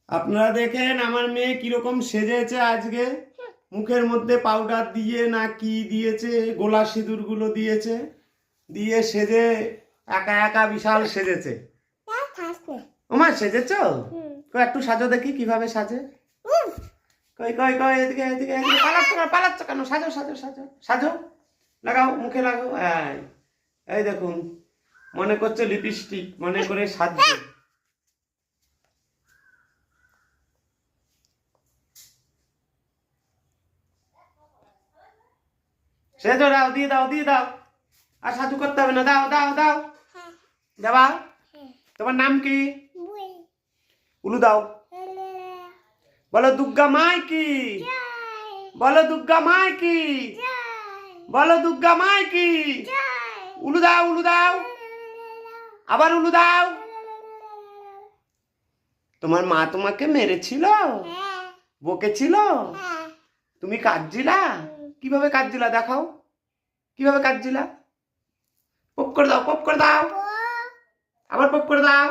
আপনারা দেখেন আমার মেয়ে কিরকম সেজেছে আজকে। মুখের মধ্যে পাউডার দিয়ে না কি দিয়েছে, গোলা সিঁদুর গুলো দিয়েছে, দিয়ে সেজে একা একা বিশাল সেজেছে। ওমা সেজেছ? কই একটু সাজো দেখি কিভাবে সাজে। কই কই কই এদিকে এদিকে এদিকে, পালাচ্ছ কেন? সাজো সাজো সাজো সাজো, লাগাও মুখে লাগাও। এই দেখুন, মনে করছে লিপস্টিক মনে করে সাজছে। সেজো, দাও দিয়ে দাও দিয়ে দাও, আর সাজু করতে হবে না, দাও দাও দাও দেবা। তোমার নাম কি? উলু দাও, বলো দুর্গা মাই কি, বলো দুর্গা মাই কি, বলো দুর্গা মাই কি। উলু দাও উলু দাও, আবার উলু দাও। তোমার মা তোমাকে মেরেছিল, বকেছিল, তুমি কাঁদছিলা? কিভাবে কাঁদছিলা দেখাও, কিভাবে কাঁদছিলা? পপ করে দাও, পপ করে দাও, আবার পপ করে দাও।